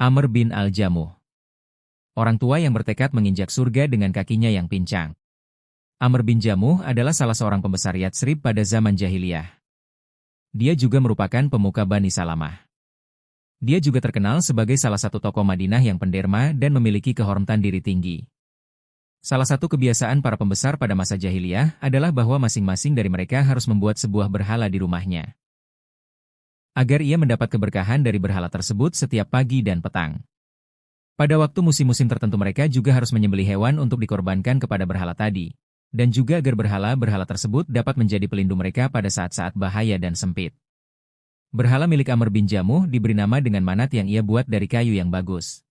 Amr bin Al-Jamuh. Orang tua yang bertekad menginjak surga dengan kakinya yang pincang. Amr bin Jamuh adalah salah seorang pembesar Yatsrib pada zaman jahiliyah. Dia juga merupakan pemuka Bani Salamah. Dia juga terkenal sebagai salah satu tokoh Madinah yang penderma dan memiliki kehormatan diri tinggi. Salah satu kebiasaan para pembesar pada masa jahiliyah adalah bahwa masing-masing dari mereka harus membuat sebuah berhala di rumahnya, agar ia mendapat keberkahan dari berhala tersebut setiap pagi dan petang. Pada waktu musim-musim tertentu mereka juga harus menyembelih hewan untuk dikorbankan kepada berhala tadi, dan juga agar berhala-berhala tersebut dapat menjadi pelindung mereka pada saat-saat bahaya dan sempit. Berhala milik Amr bin Jamuh diberi nama dengan manat yang ia buat dari kayu yang bagus.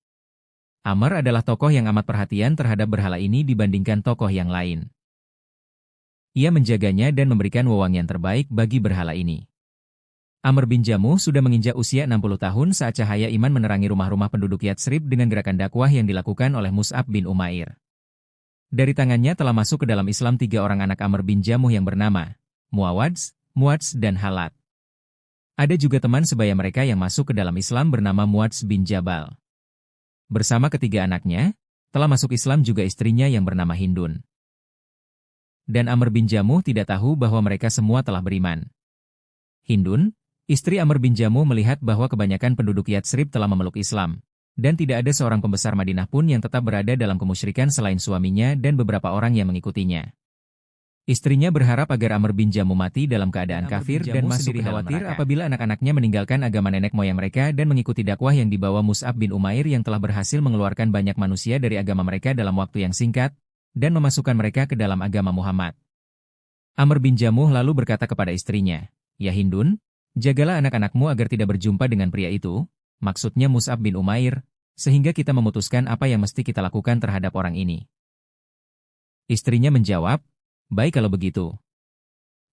Amr adalah tokoh yang amat perhatian terhadap berhala ini dibandingkan tokoh yang lain. Ia menjaganya dan memberikan wewangian terbaik bagi berhala ini. Amr bin Jamuh sudah menginjak usia 60 tahun saat cahaya iman menerangi rumah-rumah penduduk Yatsrib dengan gerakan dakwah yang dilakukan oleh Mus'ab bin Umair. Dari tangannya telah masuk ke dalam Islam 3 orang anak Amr bin Jamuh yang bernama Muawadz, Muadz, dan Halat. Ada juga teman sebaya mereka yang masuk ke dalam Islam bernama Muadz bin Jabal. Bersama ketiga anaknya, telah masuk Islam juga istrinya yang bernama Hindun. Dan Amr bin Jamuh tidak tahu bahwa mereka semua telah beriman. Hindun, istri Amr bin Jamuh, melihat bahwa kebanyakan penduduk Yatsrib telah memeluk Islam, dan tidak ada seorang pembesar Madinah pun yang tetap berada dalam kemusyrikan selain suaminya dan beberapa orang yang mengikutinya. Istrinya berharap agar Amr bin Jamuh mati dalam keadaan kafir dan masuk ke dalam neraka apabila anak-anaknya meninggalkan agama nenek moyang mereka dan mengikuti dakwah yang dibawa Mus'ab bin Umair yang telah berhasil mengeluarkan banyak manusia dari agama mereka dalam waktu yang singkat, dan memasukkan mereka ke dalam agama Muhammad. Amr bin Jamuh lalu berkata kepada istrinya, "Ya Hindun, jagalah anak-anakmu agar tidak berjumpa dengan pria itu," maksudnya Mus'ab bin Umair, "sehingga kita memutuskan apa yang mesti kita lakukan terhadap orang ini." Istrinya menjawab, "Baik kalau begitu.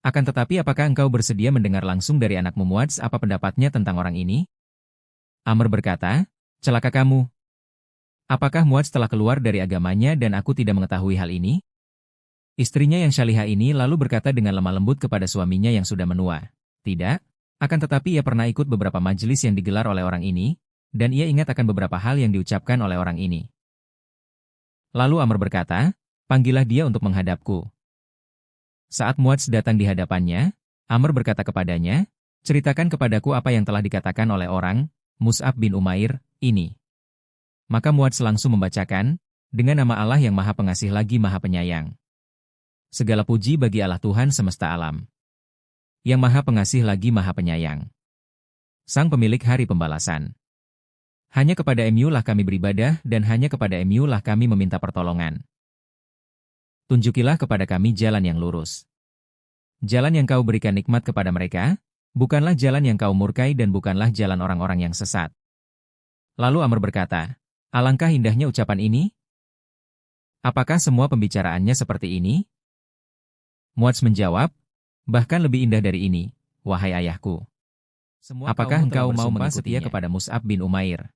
Akan tetapi apakah engkau bersedia mendengar langsung dari anakmu Muadz apa pendapatnya tentang orang ini?" Amr berkata, "Celaka kamu. Apakah Muadz telah keluar dari agamanya dan aku tidak mengetahui hal ini?" Istrinya yang syalihah ini lalu berkata dengan lemah lembut kepada suaminya yang sudah menua, "Tidak, akan tetapi ia pernah ikut beberapa majelis yang digelar oleh orang ini, dan ia ingat akan beberapa hal yang diucapkan oleh orang ini." Lalu Amr berkata, "Panggillah dia untuk menghadapku." Saat Muadz datang di hadapannya, Amr berkata kepadanya, "Ceritakan kepadaku apa yang telah dikatakan oleh orang, Mus'ab bin Umair, ini." Maka Muadz langsung membacakan, "Dengan nama Allah yang Maha Pengasih lagi Maha Penyayang. Segala puji bagi Allah Tuhan semesta alam, yang Maha Pengasih lagi Maha Penyayang, Sang Pemilik Hari Pembalasan. Hanya kepada MU lah kami beribadah dan hanya kepada MU lah kami meminta pertolongan. Tunjukilah kepada kami jalan yang lurus. Jalan yang kau berikan nikmat kepada mereka, bukanlah jalan yang kau murkai dan bukanlah jalan orang-orang yang sesat." Lalu Amr berkata, "Alangkah indahnya ucapan ini. Apakah semua pembicaraannya seperti ini?" Muadz menjawab, "Bahkan lebih indah dari ini, wahai ayahku. Apakah engkau mau mengikutinya?" Kepada Mus'ab bin Umair.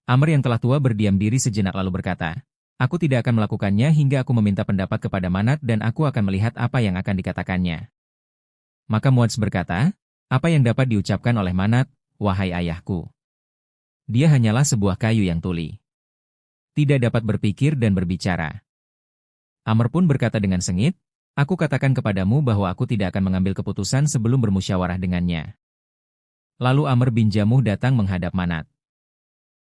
Amr yang telah tua berdiam diri sejenak lalu berkata, "Aku tidak akan melakukannya hingga aku meminta pendapat kepada Manat dan aku akan melihat apa yang akan dikatakannya." Maka Muadz berkata, "Apa yang dapat diucapkan oleh Manat, wahai ayahku? Dia hanyalah sebuah kayu yang tuli, tidak dapat berpikir dan berbicara." Amr pun berkata dengan sengit, "Aku katakan kepadamu bahwa aku tidak akan mengambil keputusan sebelum bermusyawarah dengannya." Lalu Amr bin Jamuh datang menghadap Manat.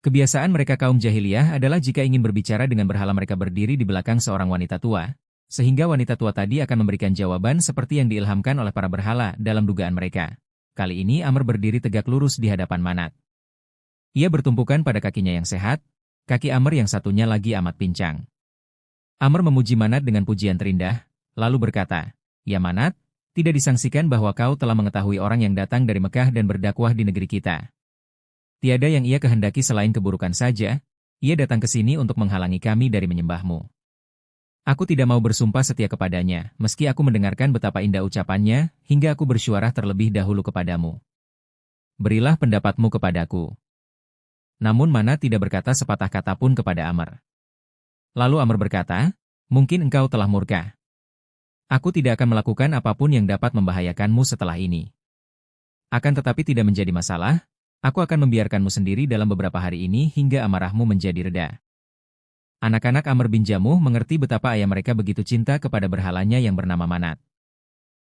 Kebiasaan mereka kaum jahiliyah adalah jika ingin berbicara dengan berhala mereka berdiri di belakang seorang wanita tua, sehingga wanita tua tadi akan memberikan jawaban seperti yang diilhamkan oleh para berhala dalam dugaan mereka. Kali ini Amr berdiri tegak lurus di hadapan Manat. Ia bertumpukan pada kakinya yang sehat, kaki Amr yang satunya lagi amat pincang. Amr memuji Manat dengan pujian terindah, lalu berkata, "Ya Manat, tidak disangsikan bahwa kau telah mengetahui orang yang datang dari Mekah dan berdakwah di negeri kita. Tiada yang ia kehendaki selain keburukan saja, ia datang ke sini untuk menghalangi kami dari menyembahmu. Aku tidak mau bersumpah setia kepadanya, meski aku mendengarkan betapa indah ucapannya, hingga aku bersyuarah terlebih dahulu kepadamu. Berilah pendapatmu kepadaku." Namun Manat tidak berkata sepatah kata pun kepada Amr. Lalu Amr berkata, "Mungkin engkau telah murka. Aku tidak akan melakukan apapun yang dapat membahayakanmu setelah ini. Akan tetapi tidak menjadi masalah, Aku akan membiarkanmu sendiri dalam beberapa hari ini hingga amarahmu menjadi reda. Anak-anak Amr bin Jamuh mengerti betapa ayah mereka begitu cinta kepada berhalanya yang bernama Manat.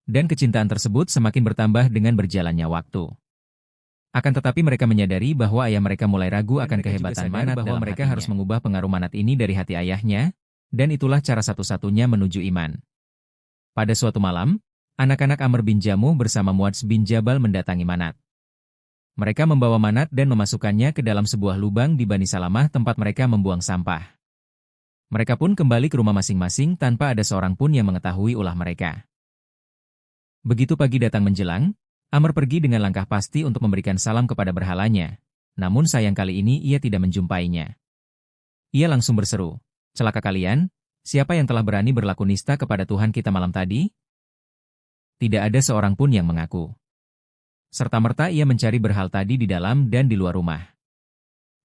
Dan kecintaan tersebut semakin bertambah dengan berjalannya waktu. Akan tetapi mereka menyadari bahwa ayah mereka mulai ragu akan kehebatan Manat bahwa mereka harus mengubah pengaruh Manat ini dari hati ayahnya, dan itulah cara satu-satunya menuju iman. Pada suatu malam, anak-anak Amr bin Jamuh bersama Muadz bin Jabal mendatangi Manat. Mereka membawa Manat dan memasukkannya ke dalam sebuah lubang di Bani Salamah tempat mereka membuang sampah. Mereka pun kembali ke rumah masing-masing tanpa ada seorang pun yang mengetahui ulah mereka. Begitu pagi datang menjelang, Amr pergi dengan langkah pasti untuk memberikan salam kepada berhalanya, namun sayang kali ini ia tidak menjumpainya. Ia langsung berseru, "Celaka kalian, siapa yang telah berani berlaku nista kepada Tuhan kita malam tadi?" Tidak ada seorang pun yang mengaku. Serta-merta ia mencari berhal tadi di dalam dan di luar rumah.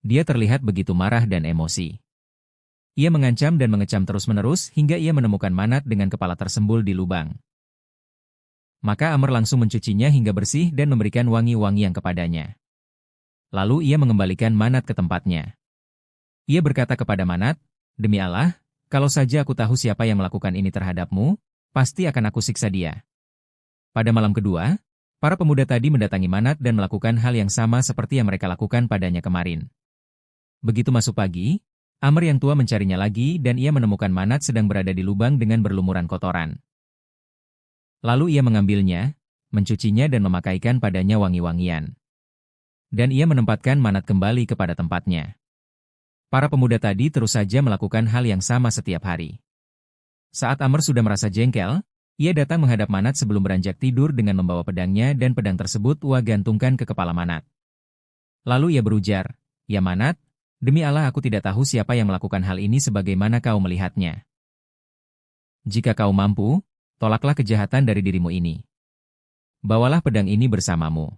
Dia terlihat begitu marah dan emosi. Ia mengancam dan mengecam terus-menerus hingga ia menemukan Manat dengan kepala tersembul di lubang. Maka Amr langsung mencucinya hingga bersih dan memberikan wangi-wangian kepadanya. Lalu ia mengembalikan Manat ke tempatnya. Ia berkata kepada Manat, "Demi Allah, kalau saja aku tahu siapa yang melakukan ini terhadapmu, pasti akan aku siksa dia." Pada malam kedua, para pemuda tadi mendatangi Manat dan melakukan hal yang sama seperti yang mereka lakukan padanya kemarin. Begitu masuk pagi, Amr yang tua mencarinya lagi dan ia menemukan Manat sedang berada di lubang dengan berlumuran kotoran. Lalu ia mengambilnya, mencucinya dan memakaikan padanya wangi-wangian. Dan ia menempatkan Manat kembali kepada tempatnya. Para pemuda tadi terus saja melakukan hal yang sama setiap hari. Saat Amr sudah merasa jengkel, ia datang menghadap Manat sebelum beranjak tidur dengan membawa pedangnya dan pedang tersebut ia gantungkan ke kepala Manat. Lalu ia berujar, "Ya Manat, demi Allah aku tidak tahu siapa yang melakukan hal ini sebagaimana kau melihatnya. Jika kau mampu, tolaklah kejahatan dari dirimu ini. Bawalah pedang ini bersamamu."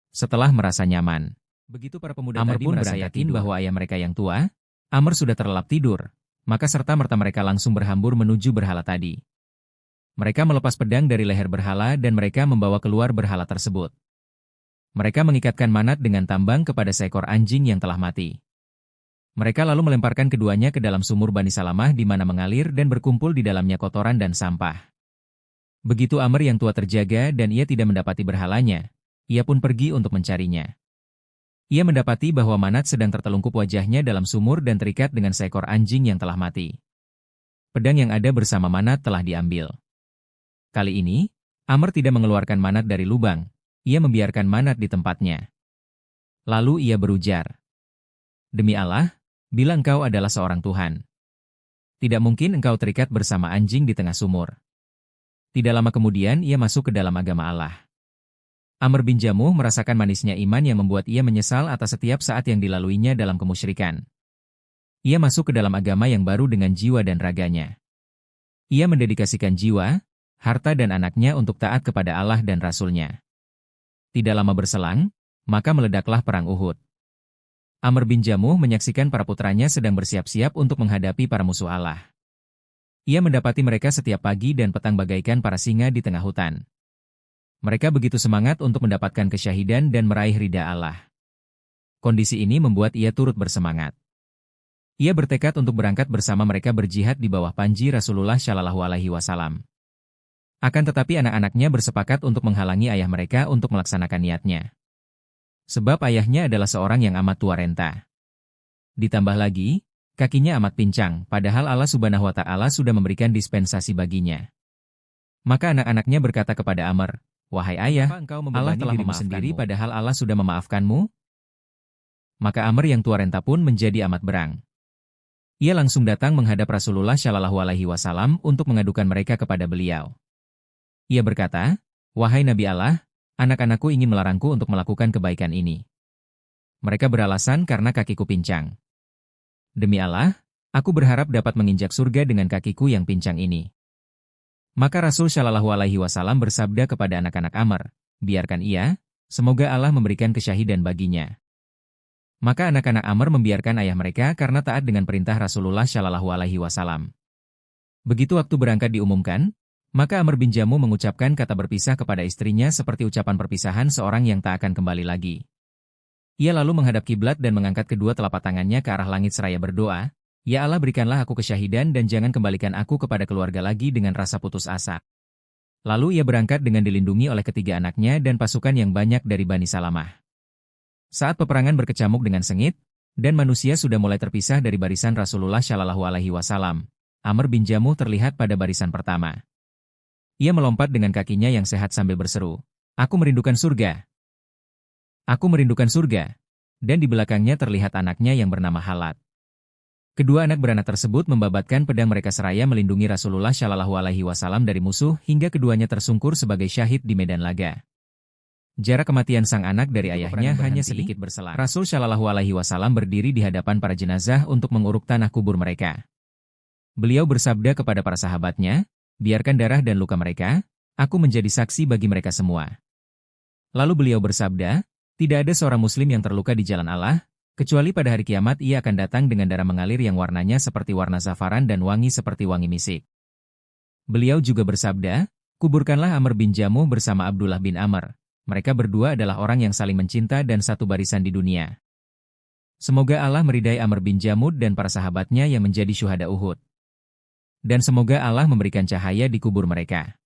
Setelah merasa nyaman, begitu para pemuda Amr pun merasa yakin bahwa ayah mereka yang tua, Amr sudah terlelap tidur, maka serta-merta mereka langsung berhambur menuju berhala tadi. Mereka melepas pedang dari leher berhala dan mereka membawa keluar berhala tersebut. Mereka mengikatkan Manat dengan tambang kepada seekor anjing yang telah mati. Mereka lalu melemparkan keduanya ke dalam sumur Bani Salamah di mana mengalir dan berkumpul di dalamnya kotoran dan sampah. Begitu Amr yang tua terjaga dan ia tidak mendapati berhalanya, ia pun pergi untuk mencarinya. Ia mendapati bahwa Manat sedang tertelungkup wajahnya dalam sumur dan terikat dengan seekor anjing yang telah mati. Pedang yang ada bersama Manat telah diambil. Kali ini, Amr tidak mengeluarkan Manat dari lubang, ia membiarkan Manat di tempatnya. Lalu ia berujar, "Demi Allah, bila engkau adalah seorang Tuhan, tidak mungkin engkau terikat bersama anjing di tengah sumur." Tidak lama kemudian ia masuk ke dalam agama Allah. Amr bin Jamuh merasakan manisnya iman yang membuat ia menyesal atas setiap saat yang dilaluinya dalam kemusyrikan. Ia masuk ke dalam agama yang baru dengan jiwa dan raganya. Ia mendedikasikan jiwa, harta dan anaknya untuk taat kepada Allah dan Rasul-Nya. Tidak lama berselang, maka meledaklah perang Uhud. Amr bin Jamuh menyaksikan para putranya sedang bersiap-siap untuk menghadapi para musuh Allah. Ia mendapati mereka setiap pagi dan petang bagaikan para singa di tengah hutan. Mereka begitu semangat untuk mendapatkan kesyahidan dan meraih ridha Allah. Kondisi ini membuat ia turut bersemangat. Ia bertekad untuk berangkat bersama mereka berjihad di bawah panji Rasulullah Shallallahu Alaihi Wasallam. Akan tetapi anak-anaknya bersepakat untuk menghalangi ayah mereka untuk melaksanakan niatnya. Sebab ayahnya adalah seorang yang amat tua renta. Ditambah lagi, kakinya amat pincang, padahal Allah Subhanahu wa Ta'ala sudah memberikan dispensasi baginya. Maka anak-anaknya berkata kepada Amr, "Wahai ayah, Allah telah memaafkanmu, padahal Allah sudah memaafkanmu?" Maka Amr yang tua renta pun menjadi amat berang. Ia langsung datang menghadap Rasulullah Shallallahu Alaihi Wasallam untuk mengadukan mereka kepada beliau. Ia berkata, "Wahai Nabi Allah, anak-anakku ingin melarangku untuk melakukan kebaikan ini. Mereka beralasan karena kakiku pincang. Demi Allah, aku berharap dapat menginjak surga dengan kakiku yang pincang ini." Maka Rasul Shallallahu Alaihi Wasallam bersabda kepada anak-anak Amr, "Biarkan ia, semoga Allah memberikan kesyahidan baginya." Maka anak-anak Amr membiarkan ayah mereka karena taat dengan perintah Rasulullah Shallallahu Alaihi Wasallam. Begitu waktu berangkat diumumkan, maka Amr bin Jamuh mengucapkan kata berpisah kepada istrinya seperti ucapan perpisahan seorang yang tak akan kembali lagi. Ia lalu menghadap kiblat dan mengangkat kedua telapak tangannya ke arah langit seraya berdoa, "Ya Allah, berikanlah aku kesyahidan dan jangan kembalikan aku kepada keluarga lagi dengan rasa putus asa." Lalu ia berangkat dengan dilindungi oleh ketiga anaknya dan pasukan yang banyak dari Bani Salamah. Saat peperangan berkecamuk dengan sengit, dan manusia sudah mulai terpisah dari barisan Rasulullah Shallallahu Alaihi Wasallam, Amr bin Jamuh terlihat pada barisan pertama. Ia melompat dengan kakinya yang sehat sambil berseru, "Aku merindukan surga! Aku merindukan surga!" Dan di belakangnya terlihat anaknya yang bernama Halat. Kedua anak beranak tersebut membabatkan pedang mereka seraya melindungi Rasulullah Shallallahu Alaihi Wasallam dari musuh hingga keduanya tersungkur sebagai syahid di medan laga. Jarak kematian sang anak dari ayahnya hanya sedikit berselang. Rasul Shallallahu Alaihi Wasallam berdiri di hadapan para jenazah untuk menguruk tanah kubur mereka. Beliau bersabda kepada para sahabatnya, "Biarkan darah dan luka mereka, aku menjadi saksi bagi mereka semua." Lalu beliau bersabda, "Tidak ada seorang muslim yang terluka di jalan Allah, kecuali pada hari kiamat ia akan datang dengan darah mengalir yang warnanya seperti warna zafaran dan wangi seperti wangi misik." Beliau juga bersabda, "Kuburkanlah Amr bin Jamuh bersama Abdullah bin Amr. Mereka berdua adalah orang yang saling mencinta dan satu barisan di dunia. Semoga Allah meridai Amr bin Jamuh dan para sahabatnya yang menjadi syuhada Uhud. Dan semoga Allah memberikan cahaya di kubur mereka."